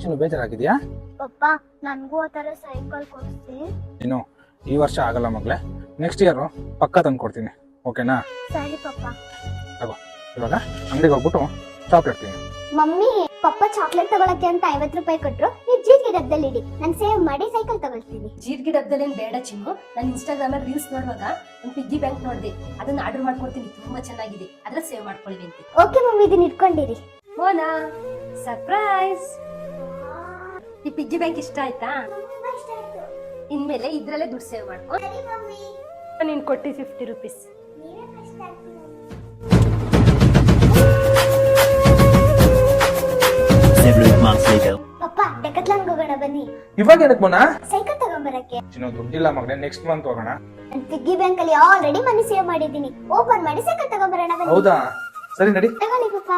ಚಿನ್ನು ಬೇಜಾರಾಗಿದ್ಯಾ? ಪಪ್ಪ ನನ್ಗೂ ಆ ತರ ಸೈಕಲ್ ಕೊಡ್ಸಿ. ಇನ್ನು ಈ ವರ್ಷ ಆಗಲ್ಲ ಮಗ್ಳೆ, ನೆಕ್ಸ್ಟ್ ಇಯರ್ ಪಕ್ಕ ತಂದು ಕೊಡ್ತೀನಿ, ಓಕೆನಾ? ಸರಿ ಪಪ್ಪ. ತಗೋ, ಇವಾಗ ಅಂಗಡಿಗೆ ಹೋಗ್ಬಿಟ್ಟು ಚಾಕ್ಲೇಟ್ ತಿನ್ನು. ಮಮ್ಮಿ, ಪಪ್ಪ ಚಾಕ್ಲೇಟ್ ತಗೊಳಕ್ಕೆ ಅಂತ 50 ರೂಪಾಯಿ ಕೊಟ್ರು. ನೀವು ಜೀರಿಗೆ ಡಬ್ಬದಲ್ಲಿ ಇಡಿ, ನಾನು ಸೇವ್ ಮಾಡಿ ಸೈಕಲ್ ತಗೊಳ್ತೀನಿ. ಜೀರಿಗೆ ಡಬ್ಬದಲ್ಲೇನ್ ಬೇಡ ಚಿನ್ನು. ನಾನು ಇನ್ಸ್ಟಾಗ್ರಾಮ್ ಅಲ್ಲಿ ರೀಲ್ಸ್ ನೋಡುವಾಗ ಒಂದು ಪಿಗ್ಗಿ ಬ್ಯಾಂಕ್ ನೋಡಿದೆ, ಅದನ್ನ ಆರ್ಡರ್ ಮಾಡ್ಕೊಡ್ತೀನಿ, ತುಂಬಾ ಚೆನ್ನಾಗಿದೆ, ಅದ್ರ ಸೇವ್ ಮಾಡ್ಕೊಳ್ಳಿ ಅಂತ. ಓಕೆ ಮಮ್ಮಿ, ಇದನ್ನ ಇಟ್ಕೊಂಡಿರಿ. ಮೋನಾ, ಸರ್ಪ್ರೈಸ್! ಈ ಪಿಗ್ಗಿ ಬ್ಯಾಂಕ್ ಇಷ್ಟ ಆಯ್ತಾ? ಇನ್ಮೇಲೆ ಇದ್ರಲ್ಲೇ ದುಡ್ಡು ಸೇವ್ ಮಾಡ್ಕೊ. ನೀನ್ ಕೊಟ್ಟಿ 50 ರೂಪೀಸ್. ಪಪ್ಪ, ಡೆಕತ್ಲಾನ್ ಹೋಗೋಣ ಬನ್ನಿ. ಇವಾಗ ಏನಕ್ಕೆ ಮೋನಾ? ಸೈಕಲ್ ತಗೊಂಬರಕ್ಕೆ. ಚಿನ್ನು ದುಡ್ಡಿಲ್ಲ ಮಗನೇ, ನೆಕ್ಸ್ಟ್ ಮಂತ್ ಹೋಗೋಣ. ನಾನು ಪಿಗ್ಗಿ ಬ್ಯಾಂಕ್ ಅಲ್ಲಿ ಆಲ್ರೆಡಿ ಮನಿ ಸೇವ್ ಮಾಡಿದ್ದೀನಿ. ಓಪನ್ ಮಾಡಿ ಸೈಕಲ್ ತಗೊಂಬರೋಣ ಬನ್ನಿ. ಹೌದಾ? ಸರಿ ನಡಿ. ತಗೊಳ್ಳಿ ಪಪ್ಪ.